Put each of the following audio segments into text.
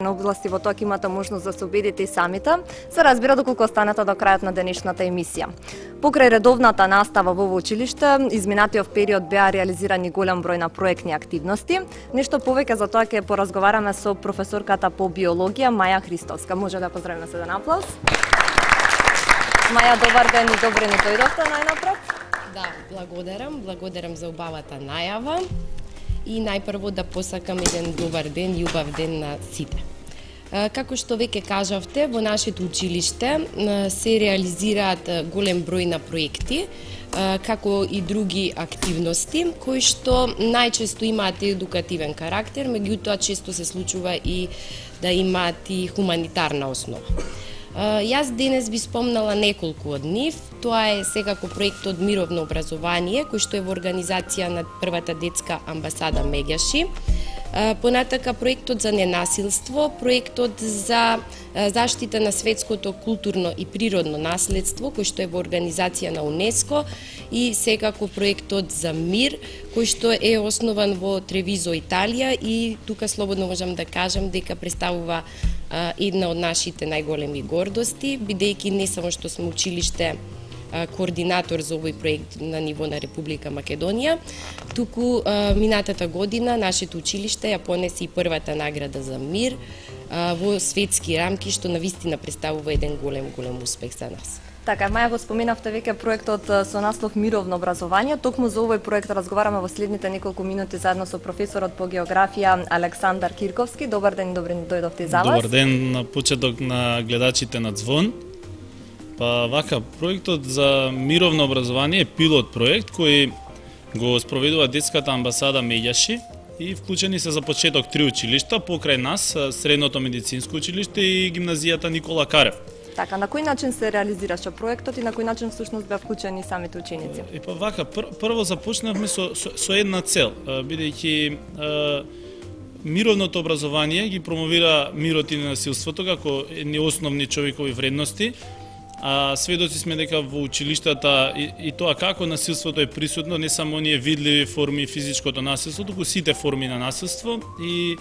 на области во тоа ќе имате можност да се убедите и самите, се разбира доколку останете до крајот на денешната емисија. Покрај редовната настава во училиште, изминатиот период беа реализирани голем број на проектни активности. Нешто повеќе за тоа ќе поразговараме со професорката по биологија Маја Христовска. Може да поздравиме се еден аплауз. Маја, добар ден и добре ни дојдовте најнапред. Да, благодарам за убавата најава. И најпрво да посакам еден добар ден и убав ден на сите. Како што веќе кажавте, во нашето училиште се реализираат голем број на проекти, како и други активности, кои што најчесто имаат едукативен карактер, меѓутоа често се случува и да имаат и хуманитарна основа. Јас денес би спомнала неколку од нив. Тоа е секако проектот Мировно образование, кој што е во организација на првата детска амбасада Меѓаши. Понатака проектот за ненасилство, проектот за заштита на светското културно и природно наследство, кој што е во организација на УНЕСКО, и секако проектот за мир, кој што е основан во Тревизо, Италија, и тука слободно можам да кажам дека представува една од нашите најголеми гордости, бидејќи не само што сме училиште координатор за овој проект на ниво на Република Македонија, туку минатата година нашето училиште ја понесе и првата награда за мир во светски рамки, што навистина представува еден голем успех за нас. Така, Маја, го споменавте веќе проектот со наслов Мировно образование. Токму за овој проект разговараме во следните неколку минути заедно со професорот по географија Александар Кирковски. Добар ден и добре ни дојдовте за вас. Добар ден на почеток на гледачите на Звон. Па вака, проектот за Мировно образование е пилот проект кој го спроведува детската амбасада Меѓаши и вклучени се за почеток 3 училишта покрај нас, Средното медицинско училиште и гимназијата Никола Карев. Така, на кој начин се реализираше проектот и на кој начин всушност беа вклучени самите ученици? Па вака, прво започнавме со една цел, бидејќи мировното образование ги промовира мирот и ненасилството како едни основни човекови вредности, а сведоци сме дека во училиштата и тоа како насилството е присутно, не само оние видливи форми физичкото насилство, туку сите форми на насилство, и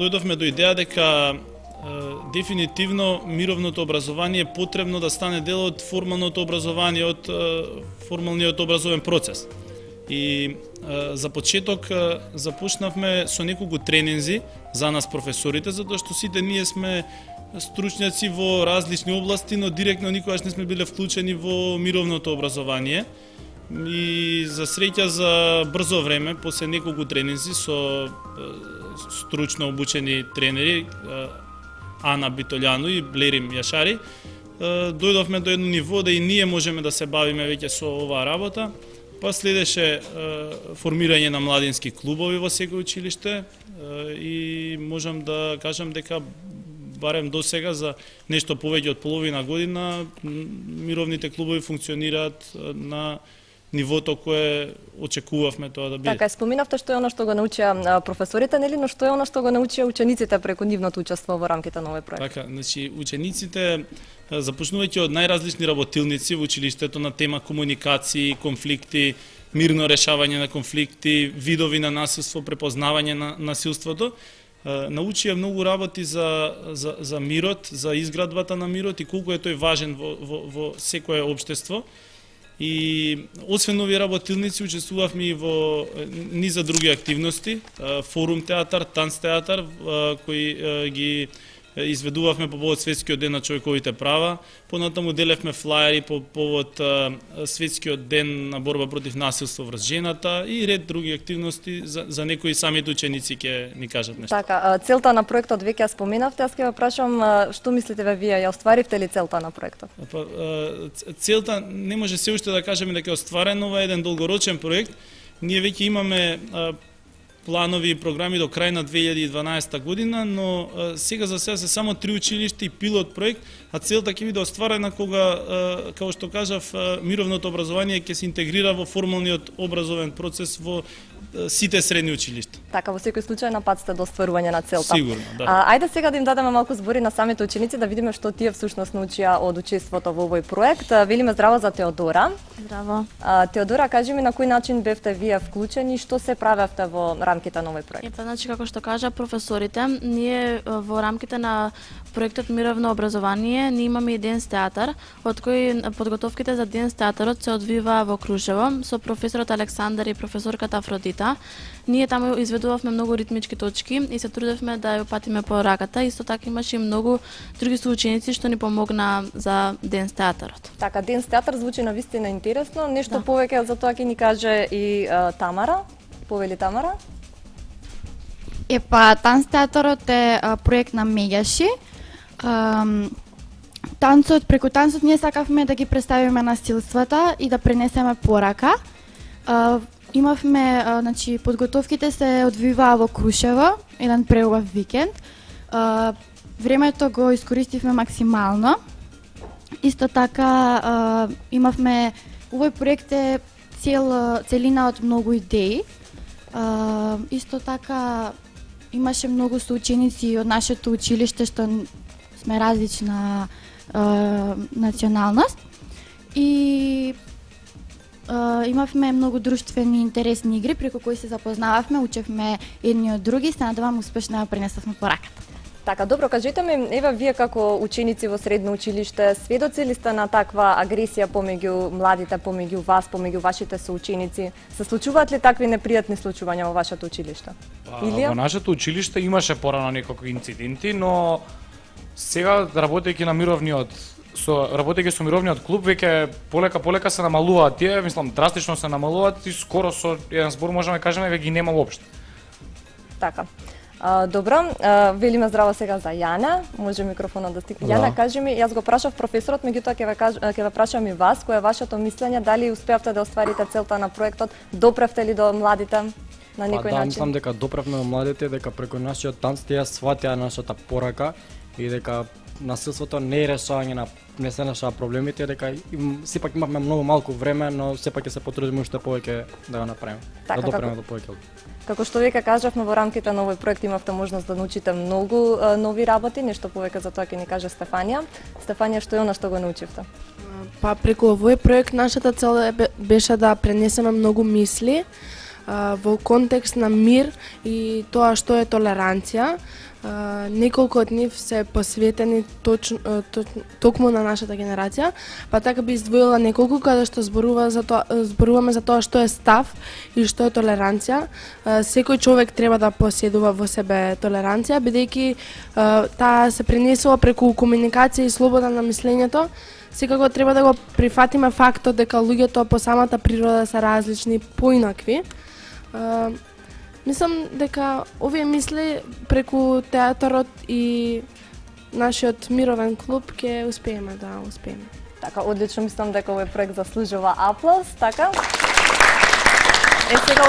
дојдовме до идеја дека дефинитивно мировното образование е потребно да стане дел од формалното образование, од формалниот образовен процес. И за почеток започнавме со неколку тренинзи за нас професорите, затоа што сите ние сме стручњаци во различни области, но директно никогаш не сме биле вклучени во мировното образование. И за среќа, за брзо време, после неколку тренинзи со стручно обучени тренери, Ана Битолјану и Блерим Јашари, дојдовме до едно ниво да и ние можеме да се бавиме веќе со оваа работа. Па следеше формирање на младински клубови во секој училиште и можам да кажам дека барем до сега за нешто повеќе од половина година мировните клубови функционираат на нивото кое очекувавме тоа да биде. Така, споминавте што е она што го научија професорите, нели, но што е она што го научија учениците преку нивното учество во рамките на овој проект? Така, значи учениците започнувајќи од најразлични работилници во училиштето на тема комуникации, конфликти, мирно решавање на конфликти, видови на насилство, препознавање на насилството, научија многу работи за мирот, за изградбата на мирот и колку е тој важен во секое општество. И освен овие работилници учествувавме и во низа други активности, форум театар, танц театар, кои ги изведувавме по повод Светскиот ден на човековите права, понатаму делевме флаери по повод Светскиот ден на борба против насилство врз жената и ред други активности за некои самите ученици ќе ни кажат нешто. Така, целта на проектот веќе ја споменавте, аз ќе ве прашам што мислите вие, ја остваривте ли целта на проектот? Целта не може се уште да кажеме дека е остварен, ова е еден долгорочен проект. Ние веќе имаме планови и програми до крај на 2012 година, но сега за сега се само 3 училишта и пилот проект, а целта ќе биде остварена кога, како што кажав, мировното образование ќе се интегрира во формалниот образовен процес во сите средни училишта. Така, во секој случај на пат сте до остварување на целта. Сигурно, да. Ајде сега да им дадеме малку збори на самите ученици да видиме што тие всушност научија од учеството во овој проект. Велиме здраво за Теодора. Здраво. Теодора, кажи ми на кој начин бевте вие вклучени, што се правевте во рамките на овој проект? Епа, значи, како што кажа професорите, ние во рамките на проектот Мировно образование, ние имаме и Денс театар, од кој подготовките за Денс театарот се одвива во Крушево со професорот Александар и професорката Афродита. Ние таму изведувавме многу ритмички точки и се трудевме да ја патиме по раката. Исто така имаше и многу други соученици што ни помогна за Денс театарот. Така, Денс театар звучи навистина интересно. Нешто повеќе за тоа ќе ни каже и Тамара. Повели Тамара? Епа, Танц театарот е проект на Меѓаши. Танцот, преку танцот ние сакавме да ги представиме насилствата и да пренесеме порака. Имавме, значи, подготовките се одвиваа во Крушево, еден преубав викенд. Времето го искористивме максимално. Исто така имавме, овој проект е целина од многу идеи. Исто така имаше многу соученици од нашето училиште што сме различна националност и имавме многу друштвени интересни игри преку кои се запознававме, учевме едни од други, се надевам успешно да пренесовме пораката. Така, добро, кажете ми, еве вие како ученици во средно училиште, сведоци ли сте на таква агресија помеѓу младите, помеѓу вас, помеѓу вашите соученици? Се случуваат ли такви непријатни случувања во вашето училиште? Во нашето училиште имаше порано неколку инциденти, но сега работејќи со мировниот клуб веќе полека се намалуваат тие, мислам драстично се намалуваат и скоро со еден збор можеме да кажеме веќе ги нема воопшто. Така. Добро, велиме здраво сега за Јана. Може микрофонот да стигне. Јана, кажи ми, јас го прашав професорот, меѓутоа ќе ве прашам и вас, кој е вашето мислење, дали успеавте да остварите целта на проектот, допревте ли до младите на некој начин? Мислам дека допревме до младите, дека преку нашиот танц тие сватија нашата порака и дека насилството не е решавање на не се решава проблемите, дека сепак имавме многу малку време, но сепак ќе се потрудиме уште повеќе да го направиме, да допреме до повеќе. Како што веќе кажавме, во рамките на овој проект имавте можност да научите многу нови работи, нешто повеќе за тоа ќе ни каже Стефанија. Стефанија, што е она што го научивте? Па преку овој проект нашата цел беше да пренесеме многу мисли во контекст на мир и тоа што е толеранција. Неколку од нив се посветени токму на нашата генерација, па така би издвоила неколку каде што зборуваме за тоа што е став и што е толеранција. Секој човек треба да поседува во себе толеранција, бидејќи таа се пренесува преку комуникација и слобода на мислењето. Секако треба да го прифатиме фактот дека луѓето по самата природа се различни, поинакви. Мислам дека овие мисли преку театарот и нашиот мировен клуб ќе успееме да успееме. Така, одлично, мислам дека овој проект заслужува аплауз, така? Сега